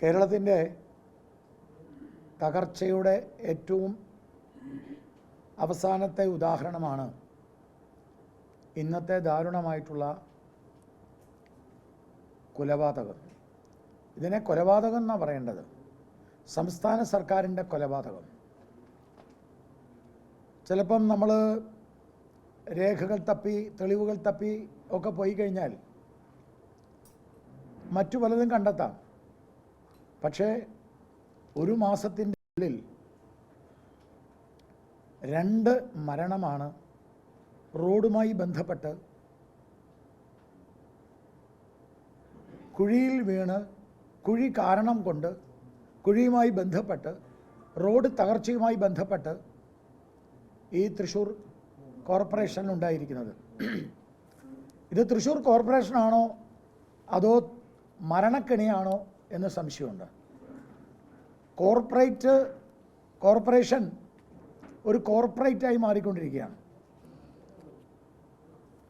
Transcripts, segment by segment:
കേരളത്തിൻ്റെ തകർച്ചയുടെ ഏറ്റവും അവസാനത്തെ ഉദാഹരണമാണ് ഇന്നത്തെ ദാരുണമായിട്ടുള്ള കൊലപാതകം. ഇതിനെ കൊലപാതകം എന്നാണ് പറയേണ്ടത്. സംസ്ഥാന സർക്കാരിൻ്റെ കൊലപാതകം. ചിലപ്പം നമ്മൾ രേഖകൾ തപ്പി തെളിവുകൾ തപ്പി ഒക്കെ പോയി കഴിഞ്ഞാൽ മറ്റു പലതും കണ്ടെത്താം. പക്ഷേ ഒരു മാസത്തിൻ്റെ ഉള്ളിൽ 2 മരണമാണ് റോഡുമായി ബന്ധപ്പെട്ട് കുഴിയിൽ വീണ് കുഴി കാരണം കൊണ്ട് കുഴിയുമായി ബന്ധപ്പെട്ട് റോഡ് തകർച്ചയുമായി ബന്ധപ്പെട്ട് ഈ തൃശ്ശൂർ കോർപ്പറേഷനിലുണ്ടായിരിക്കുന്നത്. ഇത് തൃശ്ശൂർ കോർപ്പറേഷനാണോ അതോ മരണക്കെണിയാണോ എന്ന് സംശയമുണ്ട്. കോർപ്പറേഷൻ ഒരു കോർപ്പറേറ്റായി മാറിക്കൊണ്ടിരിക്കുകയാണ്.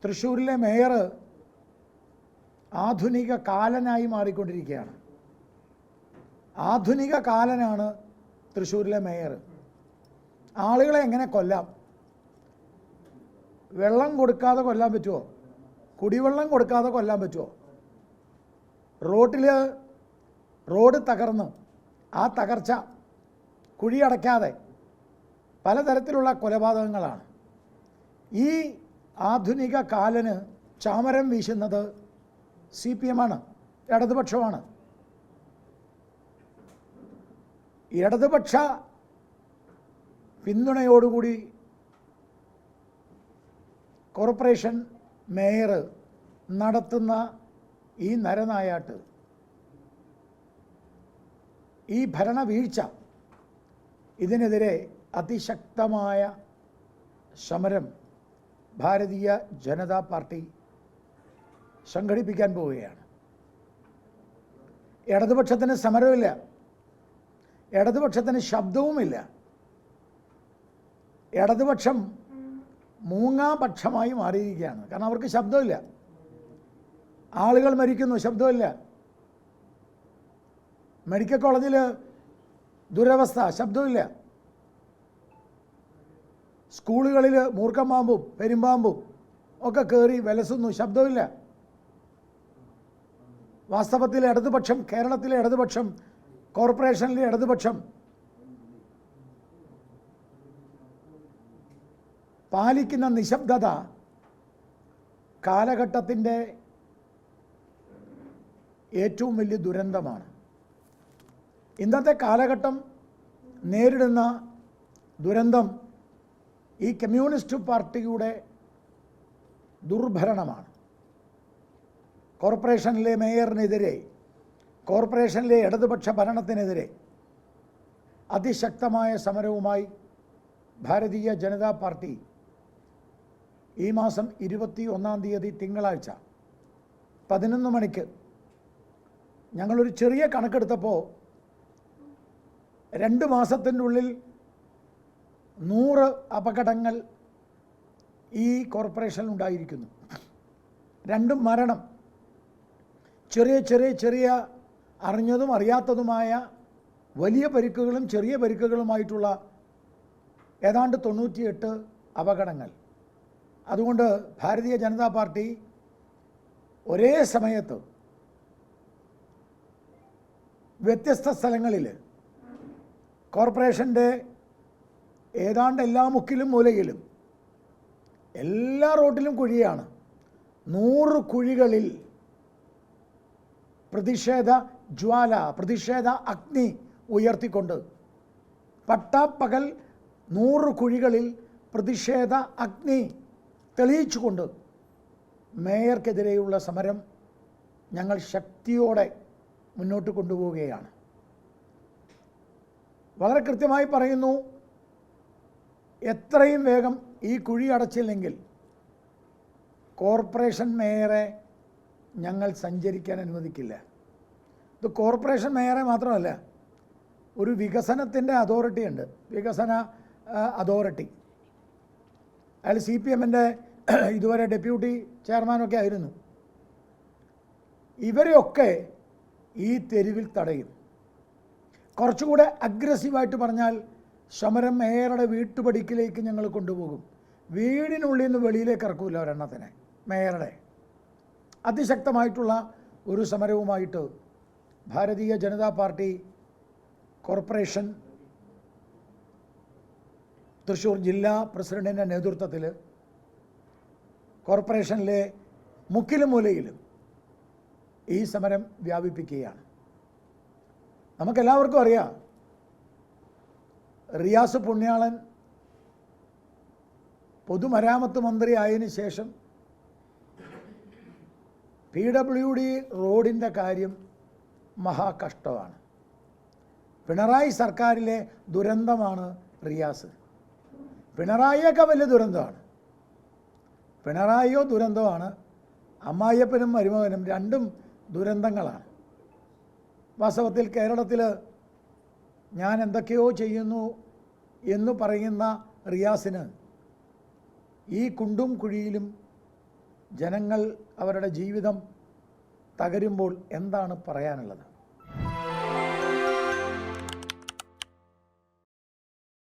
തൃശ്ശൂരിലെ മേയർ ആധുനിക കാലനായി മാറിക്കൊണ്ടിരിക്കുകയാണ്. ആധുനിക കാലനാണ് തൃശ്ശൂരിലെ മേയർ. ആളുകളെ എങ്ങനെ കൊല്ലാം? വെള്ളം കൊടുക്കാതെ കൊല്ലാൻ പറ്റുമോ? കുടിവെള്ളം കൊടുക്കാതെ കൊല്ലാൻ പറ്റുമോ? റോഡ് തകർന്ന് ആ തകർച്ച കുഴി അടയ്ക്കാതെ പലതരത്തിലുള്ള കൊലപാതകങ്ങളാണ്. ഈ ആധുനിക കാലന് ചാമരം വീശുന്നത് CPM ആണ്, ഇടതുപക്ഷമാണ്. ഇടതുപക്ഷ പിന്തുണയോടുകൂടി കോർപ്പറേഷൻ മേയർ നടത്തുന്ന ഈ നരനായാട്ട്, ഈ ഭരണവീഴ്ച, ഇതിനെതിരെ അതിശക്തമായ സമരം ഭാരതീയ ജനതാ പാർട്ടി സംഘടിപ്പിക്കാൻ പോവുകയാണ്. ഇടതുപക്ഷത്തിന് സമരമില്ല, ഇടതുപക്ഷത്തിന് ശബ്ദവുമില്ല. ഇടതുപക്ഷം മൂങ്ങാപക്ഷമായി മാറിയിരിക്കുകയാണ്. കാരണം അവർക്ക് ശബ്ദമില്ല. ആളുകൾ മരിക്കുന്നു, ശബ്ദമില്ല. മെഡിക്കൽ കോളേജിൽ ദുരവസ്ഥ, ശബ്ദമില്ല. സ്കൂളുകളിൽ മൂർഖൻ പാമ്പും പെരുമ്പാമ്പും ഒക്കെ കയറി വിലസുന്നു, ശബ്ദമില്ല. വാസ്തവത്തിൽ ഇടതുപക്ഷം, കേരളത്തിലെ ഇടതുപക്ഷം, കോർപ്പറേഷനിലെ ഇടതുപക്ഷം പാലിക്കുന്ന നിശബ്ദത കാലഘട്ടത്തിൻ്റെ ഏറ്റവും വലിയ ദുരന്തമാണ്. ഇന്നത്തെ കാലഘട്ടം നേരിടുന്ന ദുരന്തം ഈ കമ്മ്യൂണിസ്റ്റ് പാർട്ടിയുടെ ദുർഭരണമാണ്. കോർപ്പറേഷനിലെ മേയറിനെതിരെ, കോർപ്പറേഷനിലെ ഇടതുപക്ഷ ഭരണത്തിനെതിരെ അതിശക്തമായ സമരവുമായി ഭാരതീയ ജനതാ പാർട്ടി ഈ മാസം 21-ാം തീയതി തിങ്കളാഴ്ച 11 മണിക്ക് ഞങ്ങളൊരു ചെറിയ കണക്കെടുത്തപ്പോൾ 2 മാസത്തിൻ്റെ ഉള്ളിൽ 100 അപകടങ്ങൾ ഈ കോർപ്പറേഷനിലുണ്ടായിരിക്കുന്നു. 2 മരണം, ചെറിയ അറിഞ്ഞതും അറിയാത്തതുമായ വലിയ പരിക്കുകളും ചെറിയ പരിക്കുകളുമായിട്ടുള്ള ഏതാണ്ട് 98 അപകടങ്ങൾ. അതുകൊണ്ട് ഭാരതീയ ജനതാ പാർട്ടി ഒരേ സമയത്ത് വ്യത്യസ്ത സ്ഥലങ്ങളിൽ കോർപ്പറേഷൻ്റെ ഏതാണ്ട് എല്ലാ മുക്കിലും മൂലയിലും എല്ലാ റോഡിലും കുഴിയാണ്. 100 കുഴികളിൽ പ്രതിഷേധ അഗ്നി ഉയർത്തിക്കൊണ്ട് പട്ടാപ്പകൽ 100 കുഴികളിൽ പ്രതിഷേധ അഗ്നി തെളിയിച്ചുകൊണ്ട് മേയർക്കെതിരെയുള്ള സമരം ഞങ്ങൾ ശക്തിയോടെ മുന്നോട്ട് കൊണ്ടുപോവുകയാണ്. വളരെ കൃത്യമായി പറയുന്നു, എത്രയും വേഗം ഈ കുഴി അടച്ചില്ലെങ്കിൽ കോർപ്പറേഷൻ മേയറെ ഞങ്ങൾ സഞ്ചരിക്കാൻ അനുവദിക്കില്ല. ഇത് കോർപ്പറേഷൻ മേയറെ മാത്രമല്ല, ഒരു വികസനത്തിൻ്റെ അതോറിറ്റി ഉണ്ട്, വികസന അതോറിറ്റി. അയാൾ CPMൻ്റെ ഇതുവരെ ഡെപ്യൂട്ടി ചെയർമാനൊക്കെ ആയിരുന്നു. ഇവരെയൊക്കെ ഈ തെരുവിൽ തടയും. കുറച്ചുകൂടെ അഗ്രസീവായിട്ട് പറഞ്ഞാൽ സമരം മേയറുടെ വീട്ടുപടിക്കിലേക്ക് ഞങ്ങൾ കൊണ്ടുപോകും. വീടിനുള്ളിൽ നിന്ന് വെളിയിലേക്ക് ഇറക്കൂല ഒരെണ്ണത്തിനെ. മേയറുടെ അതിശക്തമായിട്ടുള്ള ഒരു സമരവുമായിട്ട് ഭാരതീയ ജനതാ പാർട്ടി കോർപ്പറേഷൻ തൃശ്ശൂർ ജില്ലാ പ്രസിഡൻറ്റിൻ്റെ നേതൃത്വത്തിൽ കോർപ്പറേഷനിലെ മുക്കിലും മൂലയിലും ഈ സമരം വ്യാപിപ്പിക്കുകയാണ്. നമുക്കെല്ലാവർക്കും അറിയാം, റിയാസ് പുണ്യാളൻ പൊതുമരാമത്ത് മന്ത്രി ആയതിനു ശേഷം PWD റോഡിൻ്റെ കാര്യം മഹാകഷ്ടമാണ്. പിണറായി സർക്കാരിലെ ദുരന്തമാണ് റിയാസ്. പിണറായിയൊക്കെ വലിയ ദുരന്തമാണ്. പിണറായിയോ ദുരന്തമാണ്, അമ്മായിയപ്പനും മരുമകനും രണ്ടും ദുരന്തങ്ങളാണ്. വാസ്തവത്തിൽ കേരളത്തിൽ ഞാൻ എന്തൊക്കെയോ ചെയ്യുന്നു എന്ന് പറയുന്ന റിയാസിന് ഈ കുണ്ടും കുഴിയിലും ജനങ്ങൾ അവരുടെ ജീവിതം തകരുമ്പോൾ എന്താണ് പറയാനുള്ളത്?